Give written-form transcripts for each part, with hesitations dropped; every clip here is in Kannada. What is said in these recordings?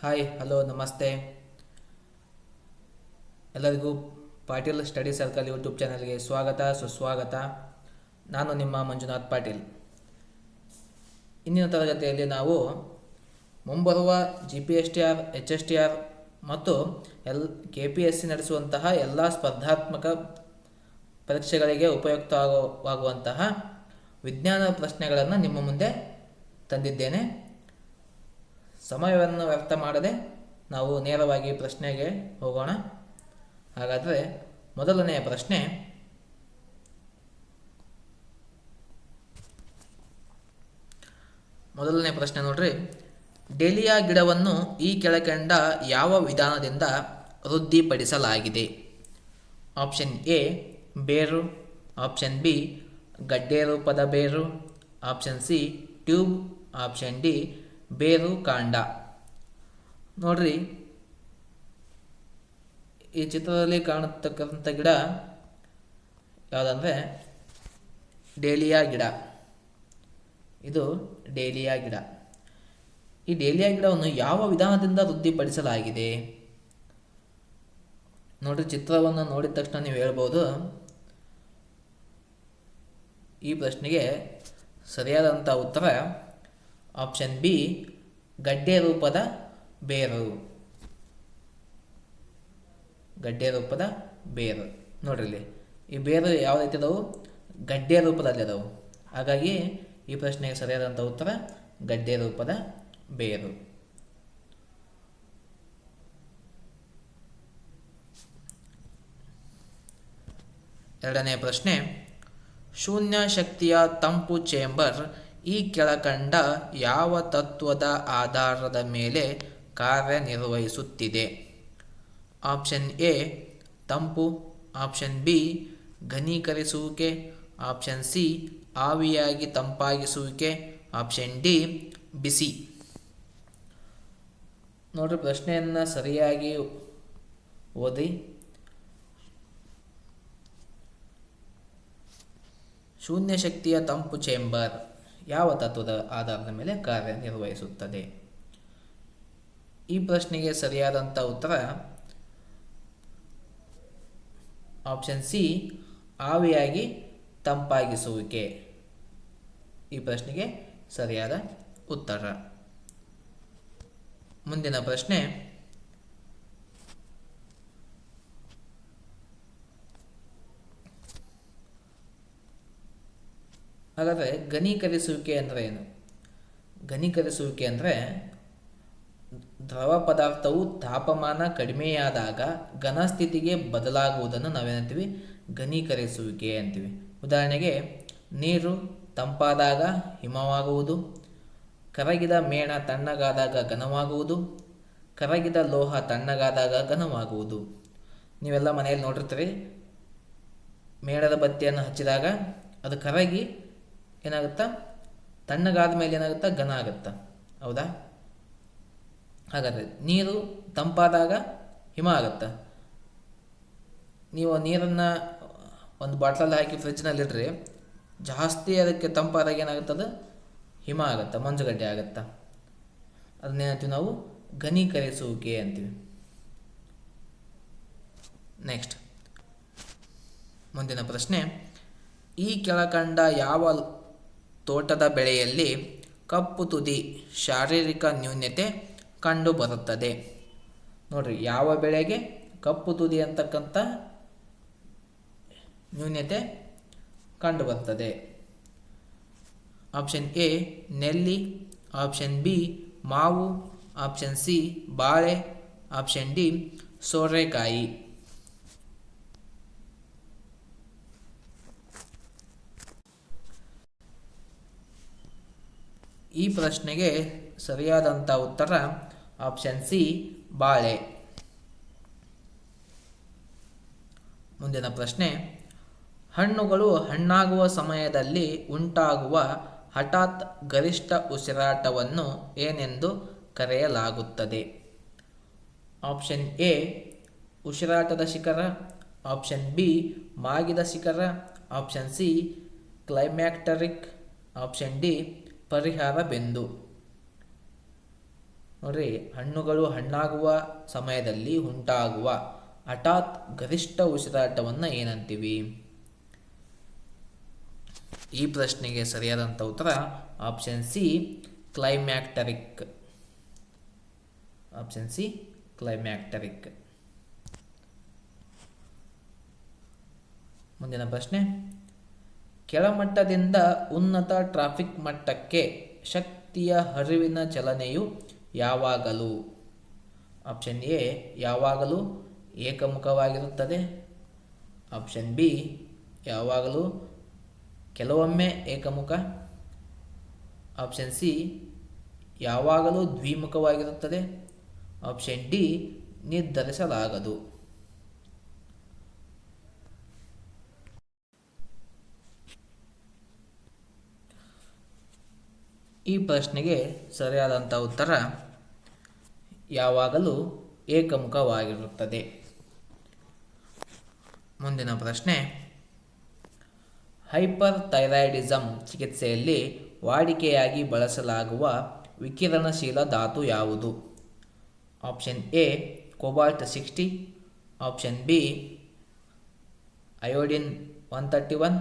ಹಾಯ್ ಹಲೋ ನಮಸ್ತೆ ಎಲ್ಲರಿಗೂ ಪಾಟೀಲ್ ಸ್ಟಡಿ ಸರ್ಕಲ್ ಯೂಟ್ಯೂಬ್ ಚಾನಲ್ಗೆ ಸ್ವಾಗತ ಸುಸ್ವಾಗತ. ನಾನು ನಿಮ್ಮ ಮಂಜುನಾಥ್ ಪಾಟೀಲ್. ಇಂದಿನ ತರಗತಿಯಲ್ಲಿ ನಾವು ಮುಂಬರುವ GPSTR HSTR ಮತ್ತು KPSC ನಡೆಸುವಂತಹ ಎಲ್ಲ ಸ್ಪರ್ಧಾತ್ಮಕ ಪರೀಕ್ಷೆಗಳಿಗೆ ಉಪಯುಕ್ತವಾಗುವಂತಹ ವಿಜ್ಞಾನ ಪ್ರಶ್ನೆಗಳನ್ನು ನಿಮ್ಮ ಮುಂದೆ ತಂದಿದ್ದೇನೆ. ಸಮಯವನ್ನು ವ್ಯರ್ಥ ಮಾಡದೆ ನಾವು ನೇರವಾಗಿ ಪ್ರಶ್ನೆಗೆ ಹೋಗೋಣ. ಹಾಗಾದರೆ ಮೊದಲನೆಯ ಪ್ರಶ್ನೆ, ನೋಡ್ರಿ. ಡೇಲಿಯಾ ಗಿಡವನ್ನು ಈ ಕೆಳಕಂಡ ಯಾವ ವಿಧಾನದಿಂದ ವೃದ್ಧಿಪಡಿಸಲಾಗಿದೆ? ಆಪ್ಷನ್ ಎ ಬೇರು, ಆಪ್ಷನ್ ಬಿ ಗಡ್ಡೆ ರೂಪದ ಬೇರು, option C tube, option D ಬೇರು ಕಾಂಡ. ನೋಡ್ರಿ, ಈ ಚಿತ್ರದಲ್ಲಿ ಕಾಣತಕ್ಕಂಥ ಗಿಡ ಯಾವುದಂದ್ರೆ ಡೇಲಿಯಾ ಗಿಡ. ಇದು ಡೇಲಿಯಾ ಗಿಡ. ಈ ಡೇಲಿಯಾ ಗಿಡವನ್ನು ಯಾವ ವಿಧಾನದಿಂದ ವೃದ್ಧಿಪಡಿಸಲಾಗಿದೆ? ನೋಡ್ರಿ, ಚಿತ್ರವನ್ನು ನೋಡಿದ ತಕ್ಷಣ ನೀವು ಹೇಳ್ಬೋದು, ಈ ಪ್ರಶ್ನೆಗೆ ಸರಿಯಾದಂಥ ಉತ್ತರ ಆಪ್ಷನ್ ಬಿ ಗಡ್ಡೆ ರೂಪದ ಬೇರು. ಗಡ್ಡೆ ರೂಪದ ಬೇರು. ನೋಡ್ರಿ, ಇಲ್ಲಿ ಈ ಬೇರು ಯಾವ ರೀತಿ ಅದಾವು? ಗಡ್ಡೆ ರೂಪದಲ್ಲಿ ಅದಾವು. ಹಾಗಾಗಿ ಈ ಪ್ರಶ್ನೆಗೆ ಸರಿಯಾದಂಥ ಉತ್ತರ ಗಡ್ಡೆ ರೂಪದ ಬೇರು. ಎರಡನೇ ಪ್ರಶ್ನೆ, ಶೂನ್ಯ ಶಕ್ತಿಯ ತಂಪು ಚೇಂಬರ್ ಈ ಕೆಳಕಂಡ ಯಾವ ತತ್ವದ ಆಧಾರದ ಮೇಲೆ ಕಾರ್ಯನಿರ್ವಹಿಸುತ್ತಿದೆ? ಆಪ್ಷನ್ ಎ ತಂಪು, ಆಪ್ಷನ್ ಬಿ ಘನೀಕರಿಸುವಿಕೆ, ಆಪ್ಷನ್ ಸಿ ಆವಿಯಾಗಿ ತಂಪಾಗಿಸುವಿಕೆ, ಆಪ್ಷನ್ ಡಿ ಬಿಸಿ. ನೋಡ್ರಿ, ಪ್ರಶ್ನೆಯನ್ನು ಸರಿಯಾಗಿ ಓದಿ. ಶೂನ್ಯ ಶಕ್ತಿಯ ತಂಪು ಚೇಂಬರ್ ಯಾವ ತತ್ವದ ಆಧಾರದ ಮೇಲೆ ಕಾರ್ಯನಿರ್ವಹಿಸುತ್ತದೆ? ಈ ಪ್ರಶ್ನೆಗೆ ಸರಿಯಾದಂಥ ಉತ್ತರ ಆಪ್ಷನ್ ಸಿ ಆವಿಯಾಗಿ ತಂಪಾಗಿಸುವಿಕೆ. ಈ ಪ್ರಶ್ನೆಗೆ ಸರಿಯಾದ ಉತ್ತರ. ಮುಂದಿನ ಪ್ರಶ್ನೆ, ಹಾಗಾದರೆ ಘನೀಕರಿಸುವಿಕೆ ಅಂದರೆ ಏನು? ಘನೀಕರಿಸುವಿಕೆ ಅಂದರೆ ದ್ರವ ಪದಾರ್ಥವು ತಾಪಮಾನ ಕಡಿಮೆಯಾದಾಗ ಘನಸ್ಥಿತಿಗೆ ಬದಲಾಗುವುದನ್ನು ನಾವೇನಂತೀವಿ? ಘನೀಕರಿಸುವಿಕೆ ಅಂತೀವಿ. ಉದಾಹರಣೆಗೆ, ನೀರು ತಂಪಾದಾಗ ಹಿಮವಾಗುವುದು, ಕರಗಿದ ಮೇಣ ತಣ್ಣಗಾದಾಗ ಘನವಾಗುವುದು, ಕರಗಿದ ಲೋಹ ತಣ್ಣಗಾದಾಗ ಘನವಾಗುವುದು. ನೀವೆಲ್ಲ ಮನೆಯಲ್ಲಿ ನೋಡಿರ್ತೀರಿ, ಮೇಣದ ಬತ್ತಿಯನ್ನು ಹಚ್ಚಿದಾಗ ಅದು ಕರಗಿ ಏನಾಗುತ್ತಾ? ತಣ್ಣಗಾದ ಮೇಲೆ ಏನಾಗುತ್ತಾ? ಘನ ಆಗುತ್ತಾ, ಹೌದಾ? ಹಾಗಾದರೆ ನೀರು ತಂಪಾದಾಗ ಹಿಮ ಆಗುತ್ತಾ? ನೀವು ನೀರನ್ನು ಒಂದು ಬಾಟ್ಲಲ್ಲಿ ಹಾಕಿ ಫ್ರಿಜ್ನಲ್ಲಿಡ್ರಿ, ಜಾಸ್ತಿ ಅದಕ್ಕೆ ತಂಪಾದಾಗ ಏನಾಗುತ್ತದೆ? ಹಿಮ ಆಗುತ್ತಾ? ಮಂಜುಗಡ್ಡೆ ಆಗುತ್ತಾ? ಅದನ್ನೇನಂತೀವಿ ನಾವು? ಘನೀಕರಿಸುವಿಕೆ ಅಂತೀವಿ. ನೆಕ್ಸ್ಟ್, ಮುಂದಿನ ಪ್ರಶ್ನೆ, ಈ ಕೆಳಕಂಡ ಯಾವ ತೋಟದ ಬೆಳೆಯಲ್ಲಿ ಕಪ್ಪು ತುದಿ ಶಾರೀರಿಕ ನ್ಯೂನತೆ ಕಂಡು ಬರುತ್ತದೆ? ನೋಡ್ರಿ, ಯಾವ ಬೆಳೆಗೆ ಕಪ್ಪು ತುದಿ ಅಂತಕ್ಕಂಥ ನ್ಯೂನತೆ ಕಂಡು ಬರ್ತದೆ? ಆಪ್ಷನ್ ಎ ನೆಲ್ಲಿ, ಆಪ್ಷನ್ ಬಿ ಮಾವು, ಆಪ್ಷನ್ ಸಿ ಬಾಳೆ, ಆಪ್ಷನ್ ಡಿ ಸೋರೆಕಾಯಿ. ಈ ಪ್ರಶ್ನೆಗೆ ಸರಿಯಾದಂಥ ಉತ್ತರ ಆಪ್ಷನ್ ಸಿ ಬಾಳೆ. ಮುಂದಿನ ಪ್ರಶ್ನೆ, ಹಣ್ಣುಗಳು ಹಣ್ಣಾಗುವ ಸಮಯದಲ್ಲಿ ಉಂಟಾಗುವ ಹಠಾತ್ ಗರಿಷ್ಠ ಉಸಿರಾಟವನ್ನು ಏನೆಂದು ಕರೆಯಲಾಗುತ್ತದೆ? ಆಪ್ಷನ್ ಎ ಉಸಿರಾಟದ ಶಿಖರ, ಆಪ್ಷನ್ ಬಿ ಮಾಗಿದ ಶಿಖರ, option C climacteric, option D ಪರಿಹಾರ ಬಿಂದು. ನೋಡ್ರಿ, ಹಣ್ಣುಗಳು ಹಣ್ಣಾಗುವ ಸಮಯದಲ್ಲಿ ಉಂಟಾಗುವ ಹಠಾತ್ ಗರಿಷ್ಠ ಉಸಿರಾಟವನ್ನು ಏನಂತೀವಿ? ಈ ಪ್ರಶ್ನೆಗೆ ಸರಿಯಾದಂಥ ಉತ್ತರ option C, climacteric. Option C, climacteric. ಮುಂದಿನ ಪ್ರಶ್ನೆ, ಕೆಳಮಟ್ಟದಿಂದ ಉನ್ನತ ಟ್ರಾಫಿಕ್ ಮಟ್ಟಕ್ಕೆ ಶಕ್ತಿಯ ಹರಿವಿನ ಚಲನೆಯು ಯಾವಾಗಲೂ? ಆಪ್ಷನ್ ಎ, ಯಾವಾಗಲೂ ಏಕಮುಖವಾಗಿರುತ್ತದೆ. ಆಪ್ಷನ್ ಬಿ, ಯಾವಾಗಲೂ ಕೆಲವೊಮ್ಮೆ ಏಕಮುಖ. ಆಪ್ಷನ್ ಸಿ, ಯಾವಾಗಲೂ ದ್ವಿಮುಖವಾಗಿರುತ್ತದೆ. Option D, ನಿರ್ಧರಿಸಲಾಗದು. ಈ ಪ್ರಶ್ನೆಗೆ ಸರಿಯಾದಂಥ ಉತ್ತರ ಯಾವಾಗಲೂ ಏಕಮುಖವಾಗಿರುತ್ತದೆ. ಮುಂದಿನ ಪ್ರಶ್ನೆ, ಹೈಪರ್ ಥೈರಾಯ್ಡಿಸಮ್ ಚಿಕಿತ್ಸೆಯಲ್ಲಿ ವಾಡಿಕೆಯಾಗಿ ಬಳಸಲಾಗುವ ವಿಕಿರಣಶೀಲ ಧಾತು ಯಾವುದು? Option A, cobalt 60. Option B, iodine 131.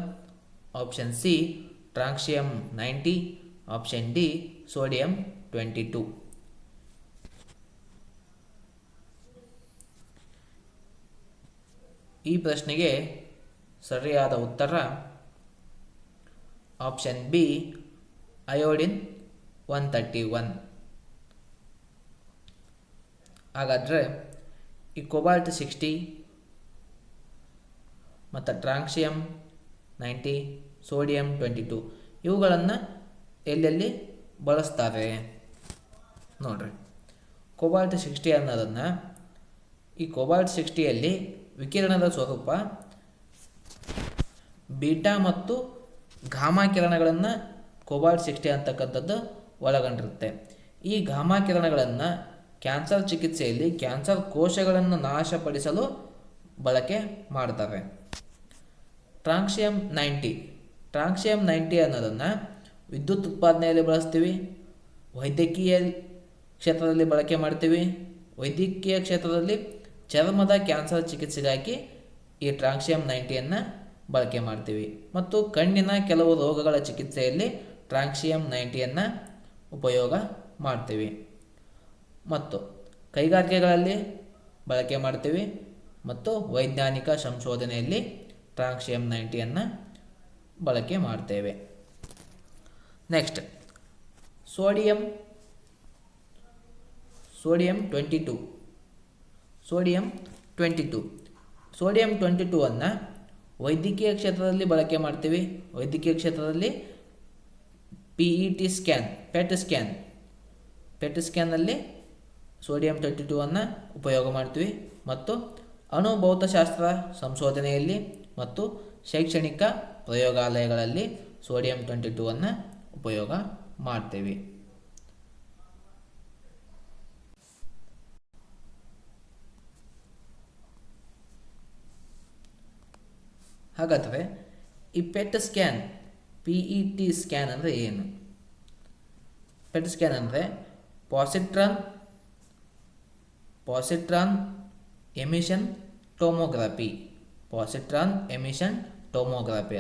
Option C, strontium 90. Option D, sodium 22. ಈ ಪ್ರಶ್ನೆಗೆ ಸರಿಯಾದ ಉತ್ತರ ಆಪ್ಷನ್ ಬಿ, ಅಯೋಡಿನ್ 131. ಹಾಗಾದರೆ ಈ ಕೋಬಾಲ್ಟ್ 60 ಮತ್ತು ಟ್ರಾನ್ಸಿಯಂ 90, ಸೋಡಿಯಂ 22 ಇವುಗಳನ್ನು ಎಲ್ಲೆಲ್ಲಿ ಬಳಸ್ತಾರೆ ನೋಡ್ರಿ. ಕೋಬಾಲ್ಟ್ 60 ಅನ್ನೋದನ್ನು, ಈ ಕೋಬಾಲ್ಟ್ 60ಯಲ್ಲಿ ವಿಕಿರಣದ ಸ್ವರೂಪ ಬೀಟಾ ಮತ್ತು ಗಾಮಾ ಕಿರಣಗಳನ್ನು ಕೋಬಾಲ್ಟ್ 60 ಅಂತಕ್ಕಂಥದ್ದು ಒಳಗೊಂಡಿರುತ್ತೆ. ಈ ಗಾಮಾ ಕಿರಣಗಳನ್ನು ಕ್ಯಾನ್ಸರ್ ಚಿಕಿತ್ಸೆಯಲ್ಲಿ ಕ್ಯಾನ್ಸರ್ ಕೋಶಗಳನ್ನು ನಾಶಪಡಿಸಲು ಬಳಕೆ ಮಾಡ್ತಾರೆ. ಟ್ರಾನ್ಸಿಯಂ 90 ಅನ್ನೋದನ್ನು ವಿದ್ಯುತ್ ಉತ್ಪಾದನೆಯಲ್ಲಿ ಬಳಸ್ತೀವಿ, ವೈದ್ಯಕೀಯ ಕ್ಷೇತ್ರದಲ್ಲಿ ಬಳಕೆ ಮಾಡ್ತೀವಿ. ವೈದ್ಯಕೀಯ ಕ್ಷೇತ್ರದಲ್ಲಿ ಚರ್ಮದ ಕ್ಯಾನ್ಸರ್ ಚಿಕಿತ್ಸೆಗಾಗಿ ಈ ಟ್ರಾನ್ಸಿಯಂ 90ಯನ್ನು ಬಳಕೆ ಮಾಡ್ತೀವಿ. ಮತ್ತು ಕಣ್ಣಿನ ಕೆಲವು ರೋಗಗಳ ಚಿಕಿತ್ಸೆಯಲ್ಲಿ ಟ್ರಾನ್ಸಿಯಂ 90ಯನ್ನು ಉಪಯೋಗ ಮಾಡ್ತೀವಿ. ಮತ್ತು ಕೈಗಾರಿಕೆಗಳಲ್ಲಿ ಬಳಕೆ ಮಾಡ್ತೀವಿ ಮತ್ತು ವೈಜ್ಞಾನಿಕ ಸಂಶೋಧನೆಯಲ್ಲಿ ಟ್ರಾನ್ಸಿಯಂ 90ಯನ್ನು ಬಳಕೆ ಮಾಡ್ತೇವೆ. Next, sodium 22. ಸೋಡಿಯಂ 22 ಅನ್ನು ವೈದ್ಯಕೀಯ ಕ್ಷೇತ್ರದಲ್ಲಿ ಬಳಕೆ ಮಾಡ್ತೀವಿ. ವೈದ್ಯಕೀಯ ಕ್ಷೇತ್ರದಲ್ಲಿ ಪೆಟ್ ಸ್ಕ್ಯಾನ್ನಲ್ಲಿ ಸೋಡಿಯಂ 22 ಅನ್ನು ಉಪಯೋಗ ಮಾಡ್ತೀವಿ. ಮತ್ತು ಅಣುಭೌತಶಾಸ್ತ್ರ ಸಂಶೋಧನೆಯಲ್ಲಿ ಮತ್ತು ಶೈಕ್ಷಣಿಕ ಪ್ರಯೋಗಾಲಯಗಳಲ್ಲಿ ಸೋಡಿಯಂ 22 ಅನ್ನು ಉಪಯೋಗ ಮಾಡ್ತೀವಿ. ಹಾಗಾದರೆ ಈ ಪೆಟ್ ಸ್ಕ್ಯಾನ್ ಅಂದರೆ ಏನು? ಪೆಟ್ ಸ್ಕ್ಯಾನ್ ಅಂದರೆ ಪಾಸಿಟ್ರಾನ್ ಎಮಿಷನ್ ಟೋಮೋಗ್ರಫಿ.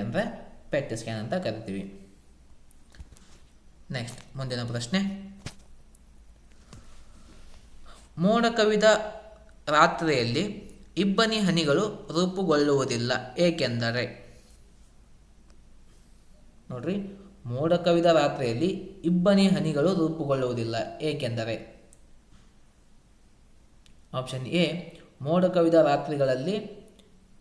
ಅಂದರೆ ಪೆಟ್ ಸ್ಕ್ಯಾನ್ ಅಂತ ಕರಿತೀವಿ. ನೆಕ್ಸ್ಟ್, ಮುಂದಿನ ಪ್ರಶ್ನೆ, ಮೋಡ ಕವಿದ ರಾತ್ರಿಯಲ್ಲಿ ಇಬ್ಬನಿ ಹನಿಗಳು ರೂಪುಗೊಳ್ಳುವುದಿಲ್ಲ ಏಕೆಂದರೆ? ನೋಡ್ರಿ, ಮೋಡ ಕವಿದ ರಾತ್ರಿಯಲ್ಲಿ ಇಬ್ಬನಿ ಹನಿಗಳು ರೂಪುಗೊಳ್ಳುವುದಿಲ್ಲ ಏಕೆಂದರೆ? ಆಪ್ಷನ್ ಎ, ಮೋಡ ಕವಿದ ರಾತ್ರಿಗಳಲ್ಲಿ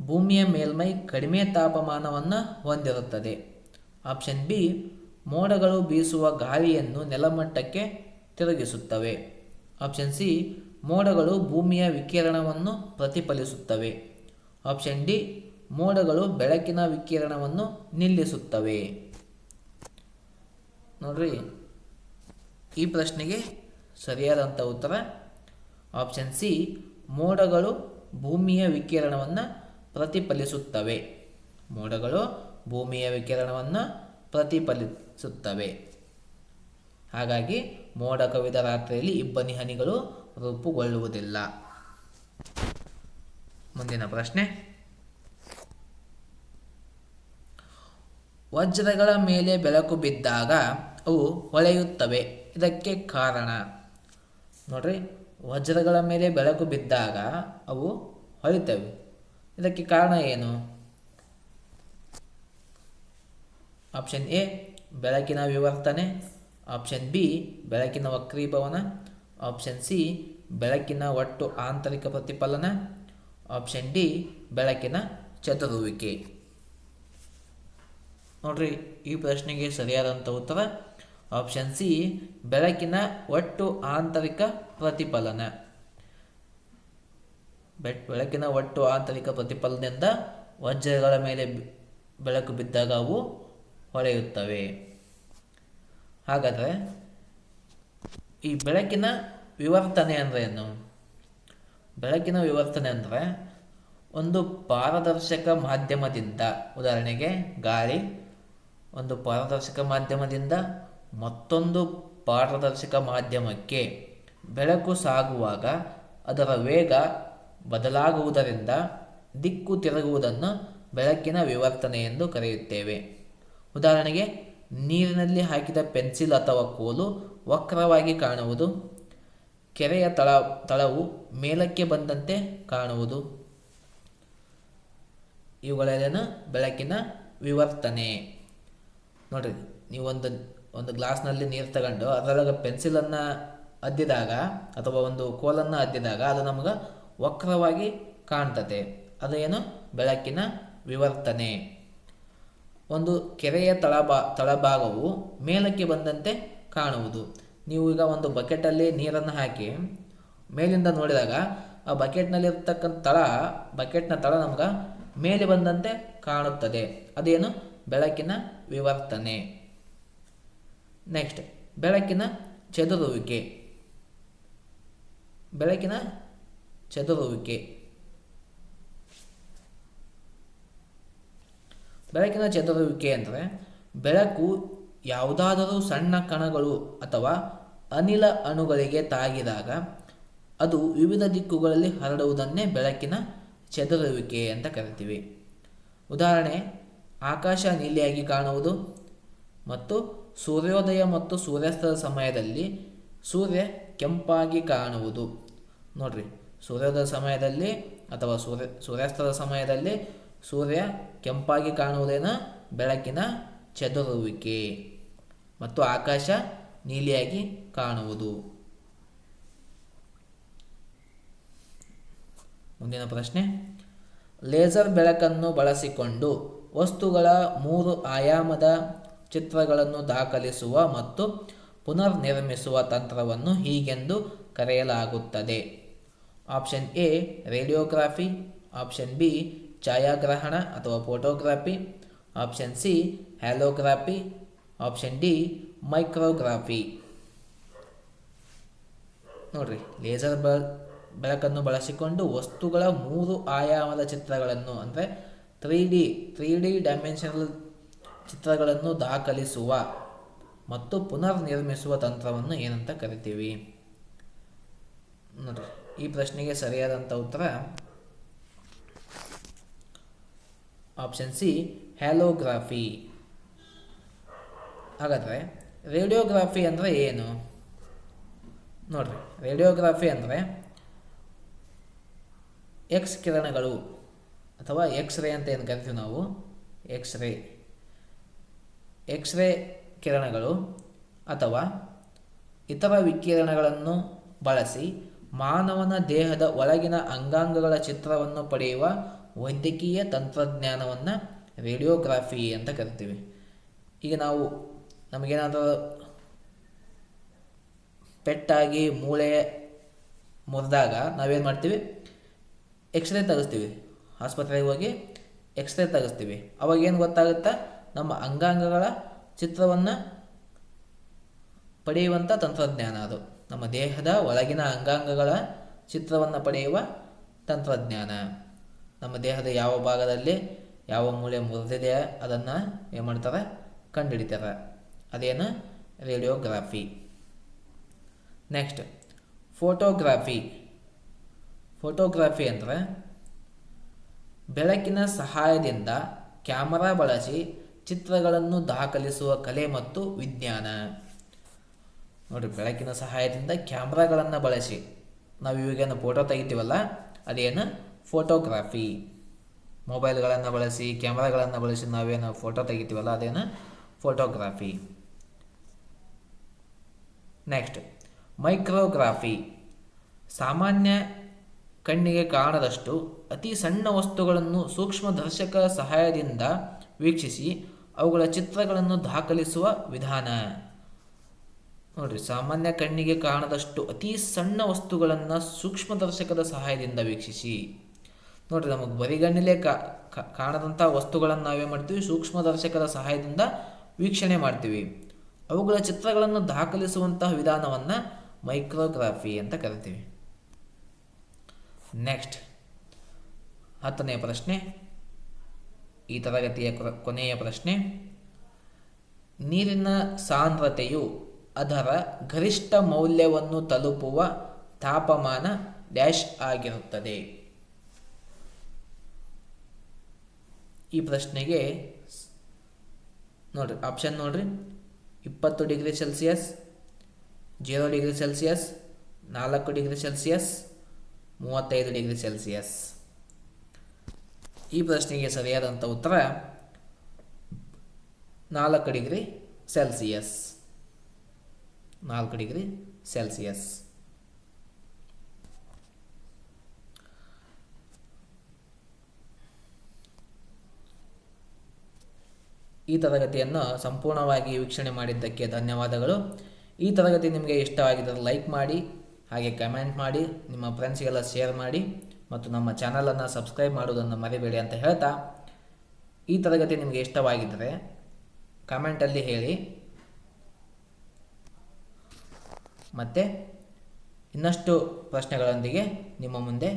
ಭೂಮಿಯ ಮೇಲ್ಮೈ ಕಡಿಮೆ ತಾಪಮಾನವನ್ನು ಹೊಂದಿರುತ್ತದೆ. ಆಪ್ಷನ್ ಬಿ, ಮೋಡಗಳು ಬೀಸುವ ಗಾಳಿಯನ್ನು ನೆಲಮಟ್ಟಕ್ಕೆ ತಿರುಗಿಸುತ್ತವೆ. ಆಪ್ಷನ್ ಸಿ, ಮೋಡಗಳು ಭೂಮಿಯ ವಿಕಿರಣವನ್ನು ಪ್ರತಿಫಲಿಸುತ್ತವೆ. ಆಪ್ಷನ್ ಡಿ, ಮೋಡಗಳು ಬೆಳಕಿನ ವಿಕಿರಣವನ್ನು ನಿಲ್ಲಿಸುತ್ತವೆ. ನೋಡ್ರಿ, ಈ ಪ್ರಶ್ನೆಗೆ ಸರಿಯಾದಂಥ ಉತ್ತರ ಆಪ್ಷನ್ ಸಿ, ಮೋಡಗಳು ಭೂಮಿಯ ವಿಕಿರಣವನ್ನು ಪ್ರತಿಫಲಿಸುತ್ತವೆ. ಮೋಡಗಳು ಭೂಮಿಯ ವಿಕಿರಣವನ್ನು ಪ್ರತಿಫಲಿಸುತ್ತವೆ. ಹಾಗಾಗಿ ಮೋಡ ಕವಿದ ರಾತ್ರಿಯಲ್ಲಿ ಇಬ್ಬನಿ ಹನಿಗಳು ರೂಪುಗೊಳ್ಳುವುದಿಲ್ಲ. ಮುಂದಿನ ಪ್ರಶ್ನೆ, ವಜ್ರಗಳ ಮೇಲೆ ಬೆಳಕು ಬಿದ್ದಾಗ ಅವು ಹೊಳೆಯುತ್ತವೆ, ಇದಕ್ಕೆ ಕಾರಣ? ನೋಡ್ರಿ, ವಜ್ರಗಳ ಮೇಲೆ ಬೆಳಕು ಬಿದ್ದಾಗ ಅವು ಹೊಳಿತವೆ, ಇದಕ್ಕೆ ಕಾರಣ ಏನು? ಆಪ್ಷನ್ ಎ ಬೆಳಕಿನ ವಿವರ್ತನೆ, ಆಪ್ಷನ್ ಬಿ ಬೆಳಕಿನ ವಕ್ರೀಭವನ, ಆಪ್ಷನ್ ಸಿ ಬೆಳಕಿನ ಒಟ್ಟು ಆಂತರಿಕ ಪ್ರತಿಫಲನ, ಆಪ್ಷನ್ ಡಿ ಬೆಳಕಿನ ಚದುರುವಿಕೆ. ನೋಡ್ರಿ, ಈ ಪ್ರಶ್ನೆಗೆ ಸರಿಯಾದಂಥ ಉತ್ತರ ಆಪ್ಷನ್ ಸಿ ಬೆಳಕಿನ ಒಟ್ಟು ಆಂತರಿಕ ಪ್ರತಿಫಲನ. ಬೆಳಕಿನ ಒಟ್ಟು ಆಂತರಿಕ ಪ್ರತಿಫಲನದಿಂದ ವಜ್ರಗಳ ಮೇಲೆ ಬೆಳಕು ಬಿದ್ದಾಗ ಅವು ಹೊಳೆಯುತ್ತವೆ. ಹಾಗಾದರೆ ಈ ಬೆಳಕಿನ ವಿವರ್ತನೆ ಅಂದರೆ ಏನು? ಬೆಳಕಿನ ವಿವರ್ತನೆ ಅಂದರೆ ಒಂದು ಪಾರದರ್ಶಕ ಮಾಧ್ಯಮದಿಂದ, ಉದಾಹರಣೆಗೆ ಗಾಳಿ, ಒಂದು ಪಾರದರ್ಶಕ ಮಾಧ್ಯಮದಿಂದ ಮತ್ತೊಂದು ಪಾರದರ್ಶಕ ಮಾಧ್ಯಮಕ್ಕೆ ಬೆಳಕು ಸಾಗುವಾಗ ಅದರ ವೇಗ ಬದಲಾಗುವುದರಿಂದ ದಿಕ್ಕು ತಿರುಗುವುದನ್ನು ಬೆಳಕಿನ ವಿವರ್ತನೆ ಎಂದು ಕರೆಯುತ್ತೇವೆ. ಉದಾಹರಣೆಗೆ, ನೀರಿನಲ್ಲಿ ಹಾಕಿದ ಪೆನ್ಸಿಲ್ ಅಥವಾ ಕೋಲು ವಕ್ರವಾಗಿ ಕಾಣುವುದು, ಕೆರೆಯ ತಳವು ಮೇಲಕ್ಕೆ ಬಂದಂತೆ ಕಾಣುವುದು, ಇವುಗಳೆಲ್ಲ ಬೆಳಕಿನ ವಿವರ್ತನೆ. ನೋಡಿರಿ, ನೀವು ಒಂದು ಗ್ಲಾಸ್ನಲ್ಲಿ ನೀರು ತಗೊಂಡು ಅದರೊಳಗೆ ಪೆನ್ಸಿಲನ್ನು ಅದ್ದಿದಾಗ ಅಥವಾ ಒಂದು ಕೋಲನ್ನು ಅದ್ದಿದಾಗ ಅದು ನಮಗೆ ವಕ್ರವಾಗಿ ಕಾಣ್ತದೆ, ಅದು ಏನು? ಬೆಳಕಿನ ವಿವರ್ತನೆ. ಒಂದು ಕೆರೆಯ ತಳಭಾಗವು ಮೇಲಕ್ಕೆ ಬಂದಂತೆ ಕಾಣುವುದು. ನೀವು ಈಗ ಒಂದು ಬಕೆಟಲ್ಲಿ ನೀರನ್ನು ಹಾಕಿ ಮೇಲಿಂದ ನೋಡಿದಾಗ ಆ ಬಕೆಟ್ನ ತಳ ನಮ್ಗೆ ಮೇಲೆ ಬಂದಂತೆ ಕಾಣುತ್ತದೆ, ಅದೇನು? ಬೆಳಕಿನ ವಿವರ್ತನೆ. ನೆಕ್ಸ್ಟ್, ಬೆಳಕಿನ ಚದುರುವಿಕೆ. ಬೆಳಕಿನ ಚದುರುವಿಕೆ ಬೆಳಕಿನ ಚದುರುವಿಕೆ ಅಂದರೆ ಬೆಳಕು ಯಾವುದಾದರೂ ಸಣ್ಣ ಕಣಗಳು ಅಥವಾ ಅನಿಲ ಅಣುಗಳಿಗೆ ತಾಗಿದಾಗ ಅದು ವಿವಿಧ ದಿಕ್ಕುಗಳಲ್ಲಿ ಹರಡುವುದನ್ನೇ ಬೆಳಕಿನ ಚದುರುವಿಕೆ ಅಂತ ಕರಿತೀವಿ. ಉದಾಹರಣೆ, ಆಕಾಶ ನೀಲಿಯಾಗಿ ಕಾಣುವುದು ಮತ್ತು ಸೂರ್ಯೋದಯ ಮತ್ತು ಸೂರ್ಯಾಸ್ತದ ಸಮಯದಲ್ಲಿ ಸೂರ್ಯ ಕೆಂಪಾಗಿ ಕಾಣುವುದು. ನೋಡ್ರಿ, ಸೂರ್ಯೋದಯ ಸಮಯದಲ್ಲಿ ಅಥವಾ ಸೂರ್ಯಾಸ್ತದ ಸಮಯದಲ್ಲಿ ಸೂರ್ಯ ಕೆಂಪಾಗಿ ಕಾಣುವುದೇನ? ಬೆಳಕಿನ ಚದುರುವಿಕೆ. ಮತ್ತು ಆಕಾಶ ನೀಲಿಯಾಗಿ ಕಾಣುವುದು. ಮುಂದಿನ ಪ್ರಶ್ನೆ, ಲೇಸರ್ ಬೆಳಕನ್ನು ಬಳಸಿಕೊಂಡು ವಸ್ತುಗಳ 3 ಆಯಾಮದ ಚಿತ್ರಗಳನ್ನು ದಾಖಲಿಸುವ ಮತ್ತು ಪುನರ್ನಿರ್ಮಿಸುವ ತಂತ್ರವನ್ನು ಹೀಗೆಂದು ಕರೆಯಲಾಗುತ್ತದೆ. Option A radiography, option B ಛಾಯಾಗ್ರಹಣ ಅಥವಾ photography, option C holography, option D micrography. ನೋಡ್ರಿ, ಲೇಸರ್ ಬೆಳಕನ್ನು ಬಳಸಿಕೊಂಡು ವಸ್ತುಗಳ 3 ಆಯಾಮದ ಚಿತ್ರಗಳನ್ನು ಅಂದರೆ 3D ಡೈಮೆನ್ಷನಲ್ ಚಿತ್ರಗಳನ್ನು ದಾಖಲಿಸುವ ಮತ್ತು ಪುನರ್ನಿರ್ಮಿಸುವ ತಂತ್ರವನ್ನು ಏನಂತ ಕರಿತೀವಿ? ನೋಡ್ರಿ, ಈ ಪ್ರಶ್ನೆಗೆ ಸರಿಯಾದಂಥ ಉತ್ತರ ಆಪ್ಷನ್ ಸಿ ಹ್ಯಾಲೋಗ್ರಫಿ. ಹಾಗಾದರೆ ರೇಡಿಯೋಗ್ರಫಿ ಅಂದರೆ ಏನು? ನೋಡ್ರಿ, ರೇಡಿಯೋಗ್ರಫಿ ಅಂದರೆ ಎಕ್ಸ್ ಕಿರಣಗಳು ಅಥವಾ ಎಕ್ಸ್ರೇ ಅಂತ ಏನು ಕರಿತೀವಿ ನಾವು, ಎಕ್ಸ್ರೇ ಕಿರಣಗಳು ಅಥವಾ ಇತರ ವಿಕಿರಣಗಳನ್ನು ಬಳಸಿ ಮಾನವನ ದೇಹದ ಒಳಗಿನ ಅಂಗಾಂಗಗಳ ಚಿತ್ರವನ್ನು ಪಡೆಯುವ ವೈದ್ಯಕೀಯ ತಂತ್ರಜ್ಞಾನವನ್ನು ರೇಡಿಯೋಗ್ರಫಿ ಅಂತ ಕರಿತೀವಿ. ಈಗ ನಮಗೇನಾದರೂ ಪೆಟ್ಟಾಗಿ ಮೂಳೆ ಮುರಿದಾಗ ನಾವೇನು ಮಾಡ್ತೀವಿ? ಎಕ್ಸ್ರೇ ತೆಗೆಸ್ತೀವಿ. ಆಸ್ಪತ್ರೆಗೆ ಹೋಗಿ ಎಕ್ಸ್ರೇ ತೆಗೆಸ್ತೀವಿ. ಅವಾಗೇನು ಗೊತ್ತಾಗುತ್ತಾ? ನಮ್ಮ ಅಂಗಾಂಗಗಳ ಚಿತ್ರವನ್ನು ಪಡೆಯುವಂಥ ತಂತ್ರಜ್ಞಾನ ಅದು. ನಮ್ಮ ದೇಹದ ಒಳಗಿನ ಅಂಗಾಂಗಗಳ ಚಿತ್ರವನ್ನು ಪಡೆಯುವ ತಂತ್ರಜ್ಞಾನ. ನಮ್ಮ ದೇಹದ ಯಾವ ಭಾಗದಲ್ಲಿ ಯಾವ ಮೂಳೆ ಮುರಿದಿದೆ ಅದನ್ನು ಏನು ಮಾಡ್ತಾರೆ? ಕಂಡುಹಿಡಿತಾರೆ. ಅದೇನು? ರೇಡಿಯೋಗ್ರಫಿ. Next photography. ಫೋಟೋಗ್ರಫಿ ಅಂದರೆ ಬೆಳಕಿನ ಸಹಾಯದಿಂದ ಕ್ಯಾಮರಾ ಬಳಸಿ ಚಿತ್ರಗಳನ್ನು ದಾಖಲಿಸುವ ಕಲೆ ಮತ್ತು ವಿಜ್ಞಾನ. ನೋಡಿ, ಬೆಳಕಿನ ಸಹಾಯದಿಂದ ಕ್ಯಾಮ್ರಾಗಳನ್ನು ಬಳಸಿ ನಾವು ಇವಾಗೇನು ಫೋಟೋ ತೆಗಿತೀವಲ್ಲ, ಅದೇನು ಫೋಟೋಗ್ರಫಿ. ಮೊಬೈಲ್ಗಳನ್ನು ಬಳಸಿ ಕ್ಯಾಮ್ರಾಗಳನ್ನು ಬಳಸಿ ನಾವೇನು ಫೋಟೋ ತೆಗಿತೀವಲ್ಲ, ಅದೇನು ಫೋಟೋಗ್ರಫಿ. ನೆಕ್ಸ್ಟ್ ಮೈಕ್ರೋಗ್ರಾಫಿ. ಸಾಮಾನ್ಯ ಕಣ್ಣಿಗೆ ಕಾಣದಷ್ಟು ಅತಿ ಸಣ್ಣ ವಸ್ತುಗಳನ್ನು ಸೂಕ್ಷ್ಮದರ್ಶಕ ಸಹಾಯದಿಂದ ವೀಕ್ಷಿಸಿ ಅವುಗಳ ಚಿತ್ರಗಳನ್ನು ದಾಖಲಿಸುವ ವಿಧಾನ. ನೋಡಿರಿ, ಸಾಮಾನ್ಯ ಕಣ್ಣಿಗೆ ಕಾಣದಷ್ಟು ಅತಿ ಸಣ್ಣ ವಸ್ತುಗಳನ್ನು ಸೂಕ್ಷ್ಮದರ್ಶಕದ ಸಹಾಯದಿಂದ ವೀಕ್ಷಿಸಿ. ನೋಡಿರಿ, ನಮಗೆ ಬರಿಗಣ್ಣಿಲೆ ಕಾಣದಂಥ ವಸ್ತುಗಳನ್ನು ನಾವೇನು ಮಾಡ್ತೀವಿ, ಸೂಕ್ಷ್ಮದರ್ಶಕದ ಸಹಾಯದಿಂದ ವೀಕ್ಷಣೆ ಮಾಡ್ತೀವಿ. ಅವುಗಳ ಚಿತ್ರಗಳನ್ನು ದಾಖಲಿಸುವಂತಹ ವಿಧಾನವನ್ನು ಮೈಕ್ರೋಗ್ರಾಫಿ ಅಂತ ಕರಿತೀವಿ. ನೆಕ್ಸ್ಟ್ 10ನೇ ಪ್ರಶ್ನೆ, ಈ ತರಗತಿಯ ಕೊನೆಯ ಪ್ರಶ್ನೆ. ನೀರಿನ ಸಾಂದ್ರತೆಯು ಅದರ ಗರಿಷ್ಠ ಮೌಲ್ಯವನ್ನು ತಲುಪುವ ತಾಪಮಾನ ಡ್ಯಾಶ್ ಆಗಿರುತ್ತದೆ. ಈ ಪ್ರಶ್ನೆಗೆ ನೋಡ್ರಿ, ಆಪ್ಷನ್ ನೋಡ್ರಿ: 20 degree Celsius, 0 degree Celsius, 4 degree Celsius, 35 degree Celsius. ಈ ಪ್ರಶ್ನೆಗೆ ಸರಿಯಾದಂಥ ಉತ್ತರ 4 ಡಿಗ್ರಿ ಸೆಲ್ಸಿಯಸ್. 4 degree Celsius. ಈ ತರಗತಿಯನ್ನು ಸಂಪೂರ್ಣವಾಗಿ ವೀಕ್ಷಣೆ ಮಾಡಿದ್ದಕ್ಕೆ ಧನ್ಯವಾದಗಳು. ಈ ತರಗತಿ ನಿಮಗೆ ಇಷ್ಟವಾಗಿದ್ದರೆ ಲೈಕ್ ಮಾಡಿ, ಹಾಗೆ ಕಮೆಂಟ್ ಮಾಡಿ, ನಿಮ್ಮ ಫ್ರೆಂಡ್ಸ್ಗೆಲ್ಲ ಶೇರ್ ಮಾಡಿ ಮತ್ತು ನಮ್ಮ ಚಾನಲನ್ನು ಸಬ್ಸ್ಕ್ರೈಬ್ ಮಾಡುವುದನ್ನು ಮರಿಬೇಡಿ ಅಂತ ಹೇಳ್ತಾ, ಈ ತರಗತಿ ನಿಮಗೆ ಇಷ್ಟವಾಗಿದ್ದರೆ ಕಮೆಂಟಲ್ಲಿ ಹೇಳಿ. ಮತ್ತು ಇನ್ನಷ್ಟು ಪ್ರಶ್ನೆಗಳೊಂದಿಗೆ ನಿಮ್ಮ ಮುಂದೆ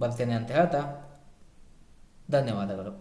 ಬರ್ತೇನೆ ಅಂತ ಹೇಳ್ತಾ ಧನ್ಯವಾದಗಳು.